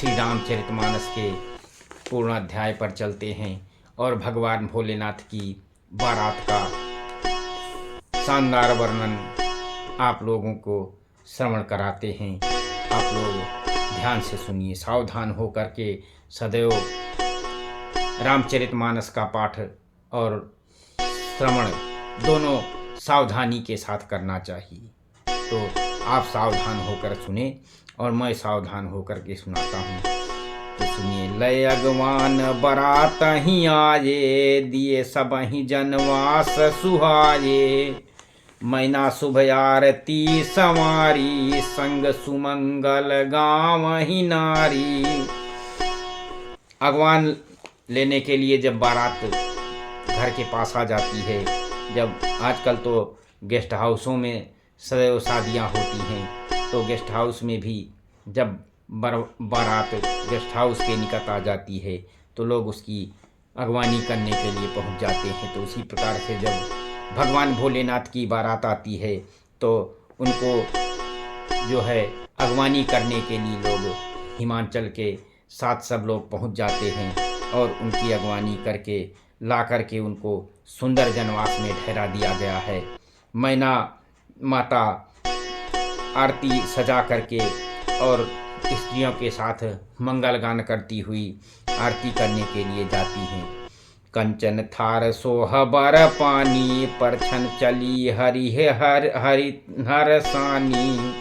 श्री रामचरितमानस के पूर्ण अध्याय पर चलते हैं और भगवान भोलेनाथ की बारात का शानदार वर्णन आप लोगों को श्रवण कराते हैं। आप लोग ध्यान से सुनिए, सावधान होकर के सदैव रामचरितमानस का पाठ और श्रवण दोनों सावधानी के साथ करना चाहिए। तो आप सावधान होकर सुने और मैं सावधान होकर के सुनाता हूँ। तो सुनिए। लय अगवान बरात ही आये, दिए सब ही जनवास सुहाये, मैना शुभ आरती संवारी, संग सुमंगल गाँव ही नारी। अगवान लेने के लिए जब बारात घर के पास आ जाती है, जब आजकल तो गेस्ट हाउसों में सदैव शादियाँ होती हैं, तो गेस्ट हाउस में भी जब बारात गेस्ट हाउस के निकट आ जाती है तो लोग उसकी अगवानी करने के लिए पहुंच जाते हैं। तो उसी प्रकार से जब भगवान भोलेनाथ की बारात आती है तो उनको जो है अगवानी करने के लिए लोग हिमाचल के साथ सब लोग पहुंच जाते हैं और उनकी अगवानी करके ला करके उनको सुंदर जनवास में ठहरा दिया गया है। मैना माता आरती सजा करके और स्त्रियों के साथ मंगल गान करती हुई आरती करने के लिए जाती हैं। कंचन थार सोह बर पानी, परछन चली हर सानी,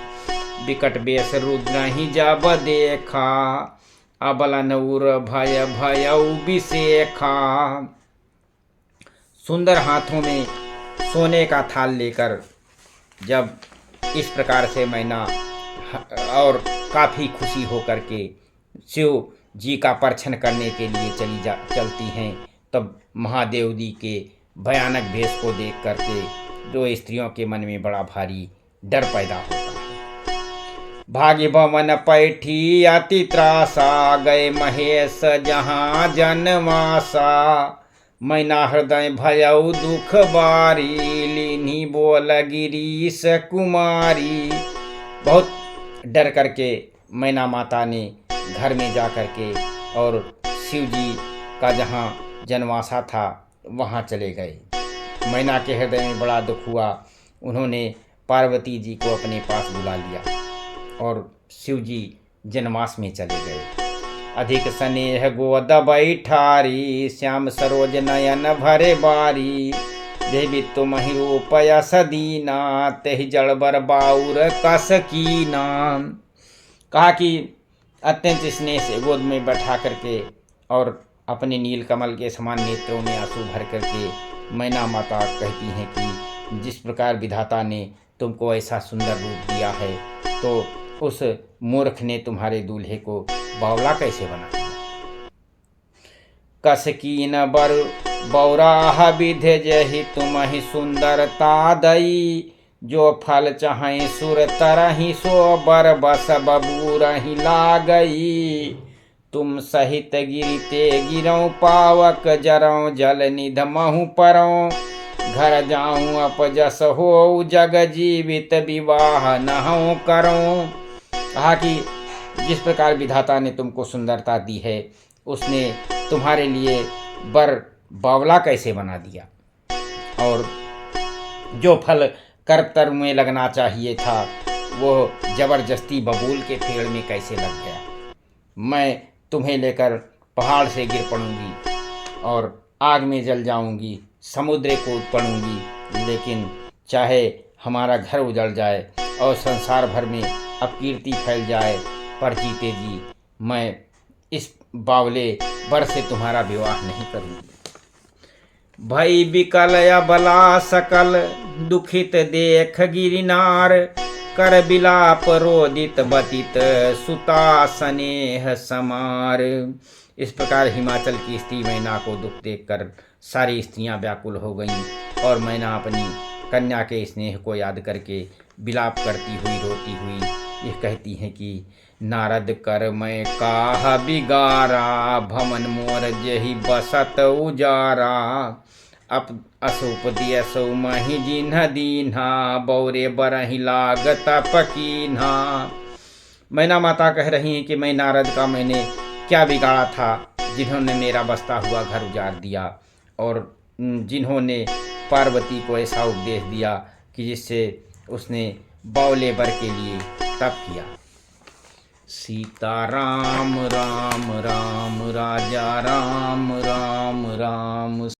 बिकट बेस रुद्र ही जब देखा, अबलन उर भय भयउ बिसेखा। सुंदर हाथों में सोने का थाल लेकर जब इस प्रकार से मैना और काफ़ी खुशी होकर के शिव जी का परछन करने के लिए चलती हैं, तब महादेव जी के भयानक भेष को देख करके जो स्त्रियों के मन में बड़ा भारी डर पैदा होता है। भाग्य भवन पैठी अति त्रासा, गए महेश जहाँ जनवासा, मैना हृदय भयउ दुख बारी, लीनी बोल गिरीश कुमारी। बहुत डर करके मैना माता ने घर में जा कर के और शिव जी का जहाँ जनवासा था वहाँ चले गए। मैना के हृदय में बड़ा दुख हुआ। उन्होंने पार्वती जी को अपने पास बुला लिया और शिव जी जनवास में चले गए। अधिक स्नेह गोद बैठारी, श्याम सरोज नयन भरे बारी, देवी तुम ही रूपय सदीना, तेहि जड़बर बाउर कस कीना। कहा कि अत्यंत स्नेह से गोद में बैठा करके और अपने नील कमल के समान नेत्रों में आंसू भर करके मैना माता कहती हैं कि जिस प्रकार विधाता ने तुमको ऐसा सुंदर रूप दिया है तो उस मूर्ख ने तुम्हारे दूल्हे को बावला कैसे बना दिया। कस कीन बर बौराह विधे जहि तुम्हि सुंदरता दई, जो फल चाहें सुर तरहि सो बर बस बबूरहि लागई। तुम सहित गिरते गिरऊँ पावक जरऊँ, जल निधमहु परऊँ, घर जाऊँ अपजस हो जग जीवित, विवाह नहऊँ करऊँ। कहा कि जिस प्रकार विधाता ने तुमको सुंदरता दी है उसने तुम्हारे लिए बर बावला कैसे बना दिया, और जो फल करतर में लगना चाहिए था वो जबरदस्ती बबूल के पेड़ में कैसे लग गया। मैं तुम्हें लेकर पहाड़ से गिर पड़ूंगी और आग में जल जाऊंगी, समुद्र को पड़ूंगी, लेकिन चाहे हमारा घर उजड़ जाए और संसार भर में अपकीर्ति फैल जाए, पर जीते जी मैं इस बावले बर से तुम्हारा विवाह नहीं करूंगी। भई बिकल अबला सकल, दुखित देख गिरिनार, कर बिलाप रोदित बतित, सुता स्नेह समार। इस प्रकार हिमाचल की स्त्री मैना को दुख देखकर सारी स्त्रियां व्याकुल हो गईं और मैना अपनी कन्या के स्नेह को याद करके विलाप करती हुई रोती हुई ये कहती हैं कि नारद कर मैं काह बिगारा, भमन मोर जेहि बसत उजारा, अप असुप दियसौ मही जिन्ह दीन्हा, बौरे बरहि लागत पकीन्हा। मैना माता कह रही हैं कि मैं नारद का मैंने क्या बिगाड़ा था जिन्होंने मेरा बसता हुआ घर उजाड़ दिया, और जिन्होंने पार्वती को ऐसा उपदेश दिया कि जिससे उसने बौले वर के लिए तप किया। सीता राम राम राम, राजा राम राम राम।